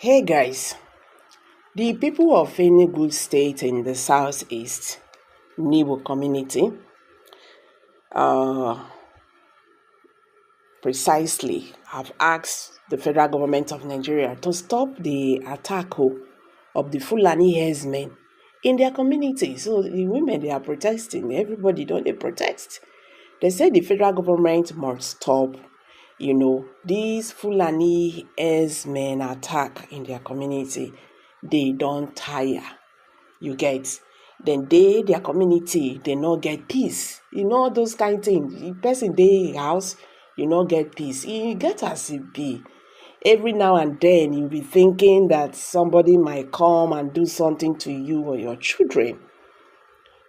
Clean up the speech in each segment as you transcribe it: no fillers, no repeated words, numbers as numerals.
Hey guys, the people of Enugu state in the southeast, Nimbo community, uh, precisely have asked the federal government of Nigeria to stop the attack of the Fulani herdsmen in their community. So the women, they are protesting. Everybody don't they protest. They say the federal government must stop, these Fulani herdsmen attack in their community. They don't tire. You get. Then their community, they not get peace. Those kind of things. The person dey house, you not get peace. You get as it be. Every now and then you'll be thinking that somebody might come and do something to you or your children.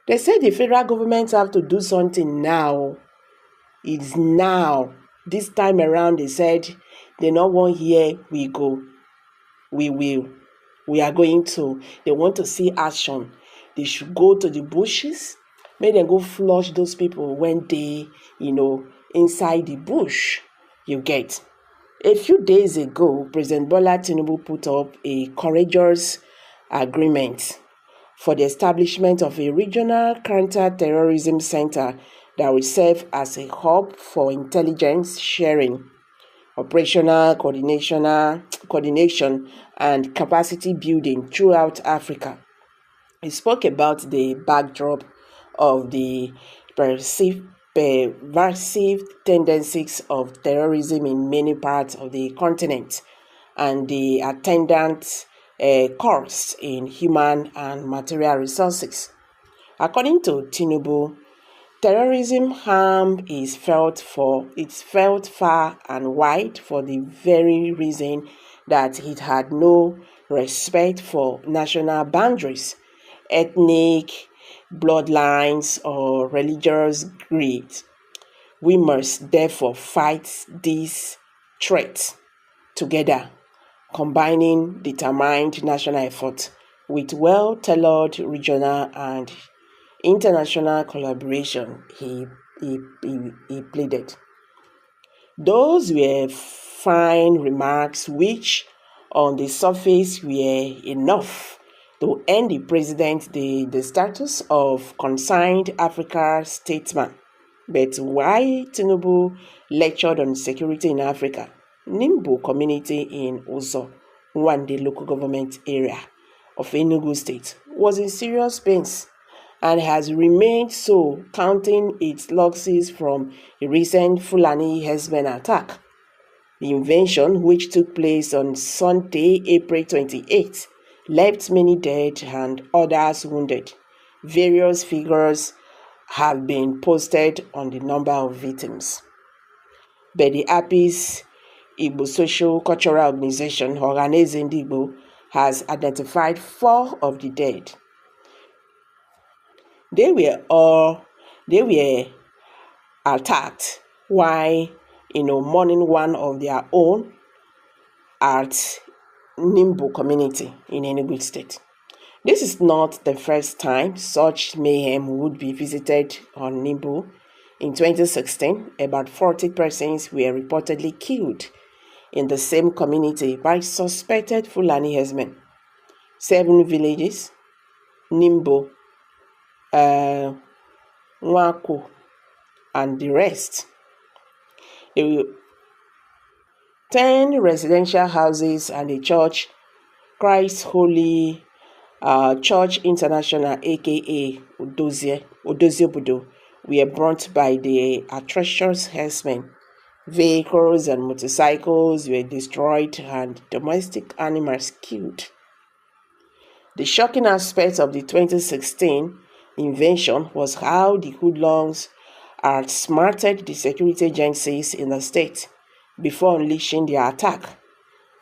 They say the federal government have to do something now. It's now. This time around, they said they not want here we go. We will. We are going to. They want to see action. They should go to the bushes. Make them go flush those people when they, inside the bush. You get. A few days ago, President Bola Tinubu put up a courageous agreement for the establishment of a regional counter-terrorism center that will serve as a hub for intelligence sharing, operational coordination, and capacity building throughout Africa. He spoke about the backdrop of the pervasive tendencies of terrorism in many parts of the continent and the attendant costs in human and material resources. According to Tinubu, terrorism harm is felt far and wide for the very reason that it had no respect for national boundaries, ethnic bloodlines, or religious creed. We must therefore fight these threats together, combining determined national effort with well-tailored regional and international collaboration, he pleaded. Those were fine remarks which, on the surface, were enough to earn the president the status of concerned Africa statesman. But why Tinubu lectured on security in Africa? Nimbo community in Uzo, Nwande local government area of Enugu state, was in serious pains and has remained so, counting its losses from a recent Fulani herdsmen attack. The invasion, which took place on Sunday, April 28th, left many dead and others wounded. Various figures have been posted on the number of victims. But the APIS Igbo Social Cultural Organization, Ohanaeze Ndị Igbo, has identified 4 of the dead. They were attacked while mourning one of their own at Nimbo community in Enugu state. This is not the first time such mayhem would be visited on Nimbo. In 2016, about 40 persons were reportedly killed in the same community by suspected Fulani herdsmen. 7 villages, Nimbo, Nwako, and the rest. 10 residential houses and a church, Christ Holy Church International, aka Odozie Obodo, were burnt by the atrocious herdsmen. Vehicles and motorcycles were destroyed and domestic animals killed. The shocking aspect of the 2016 invasion was how the hoodlums outsmarted the security agencies in the state before unleashing their attack.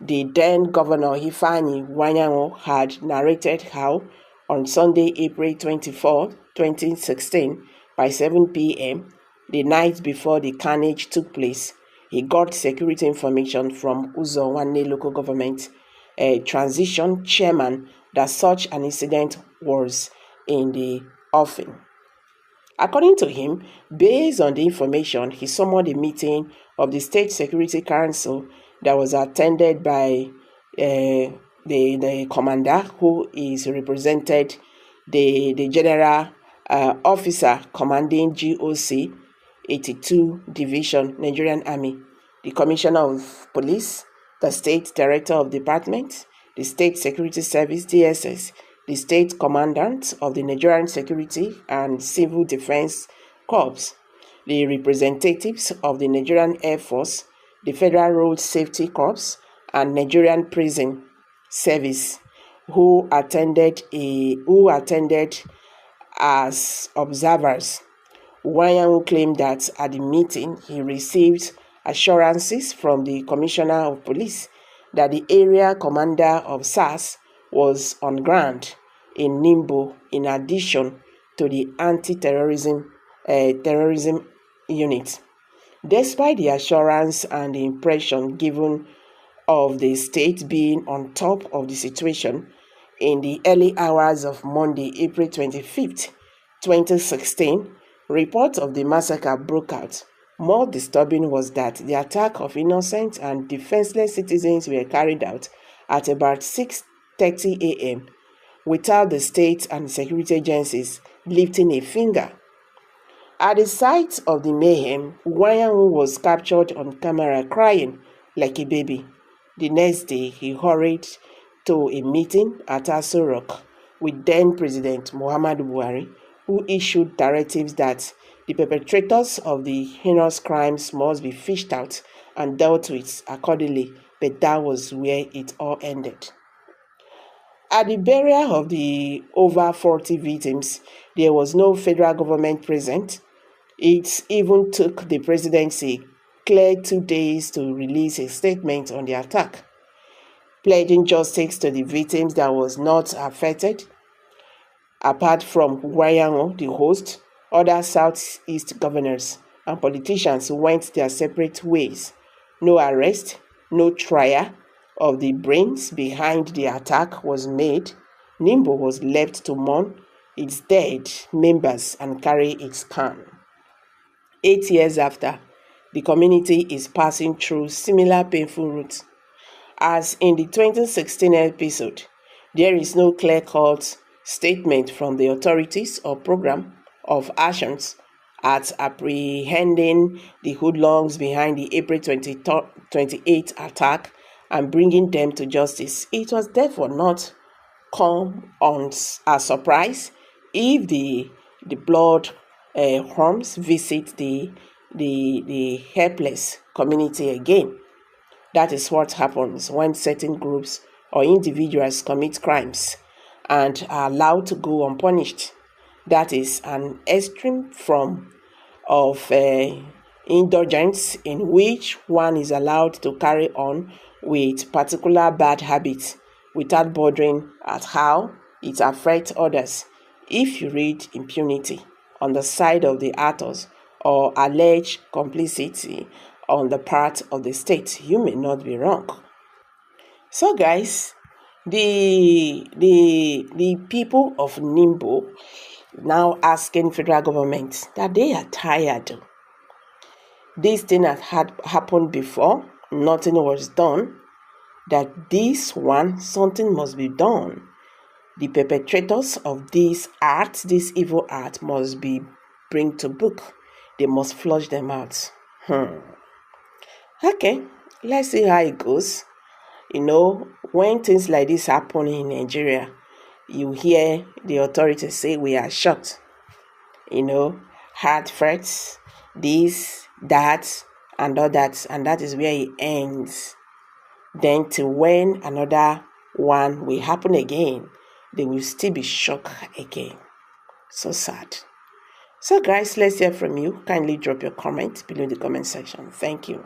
The then Governor Ifeanyi Wanyango had narrated how, on Sunday, April 24, 2016, by 7 p.m., the night before the carnage took place, he got security information from Uzo Nwanne local government transition chairman that such an incident was in the offing. According to him, based on the information, he summoned a meeting of the State Security Council that was attended by the commander, who is represented the general officer commanding GOC 82 Division, Nigerian Army, the Commissioner of Police, the State Director of Department, the State Security Service, DSS, the State Commandant of the Nigerian Security and Civil Defense Corps, the representatives of the Nigerian Air Force, the Federal Road Safety Corps, and Nigerian Prison Service, who attended as observers. Wanyanwu claimed that at the meeting he received assurances from the Commissioner of Police that the area commander of SARS was on ground in Nimbo, in addition to the anti-terrorism terrorism unit. Despite the assurance and the impression given of the state being on top of the situation, in the early hours of Monday, April 25th, 2016, reports of the massacre broke out. More disturbing was that the attack of innocent and defenseless citizens were carried out at about 6:30 a.m. without the state and security agencies lifting a finger. At the site of the mayhem, Wanyanwu was captured on camera crying like a baby. The next day, he hurried to a meeting at Aso Rock with then President Muhammadu Buhari, who issued directives that the perpetrators of the heinous crimes must be fished out and dealt with accordingly, but that was where it all ended. At the burial of the over 40 victims, there was no federal government present. It even took the presidency clear 2 days to release a statement on the attack, pledging justice to the victims that was not affected. Apart from Wanyanwu, the host, other Southeast governors and politicians went their separate ways. No arrest, no trial of the brains behind the attack was made. Nimbo was left to mourn its dead members and carry its can. 8 years after, the community is passing through similar painful routes. As in the 2016 episode, there is no clear-cut statement from the authorities or program of actions at apprehending the hoodlums behind the April 28 attack and bringing them to justice. It was therefore not come on a surprise if the blood horns visit the helpless community again. That is what happens when certain groups or individuals commit crimes and are allowed to go unpunished. That is an extreme form of indulgence in which one is allowed to carry on with particular bad habits without bothering at how it affects others. If you read impunity on the side of the authors or alleged complicity on the part of the state, you may not be wrong. So guys, the people of Nimbo now asking federal government that they are tired. This thing had happened before, nothing was done. That this one, something must be done. The perpetrators of this evil act must be bring to book. They must flush them out. Okay, let's see how it goes. When things like this happen in Nigeria, you hear the authorities say we are shocked. Hard threats, this, that, and all that, and that is where it ends. Then till when another one will happen again, they will still be shocked again. So sad. So guys, let's hear from you. Kindly drop your comment below in the comment section. Thank you.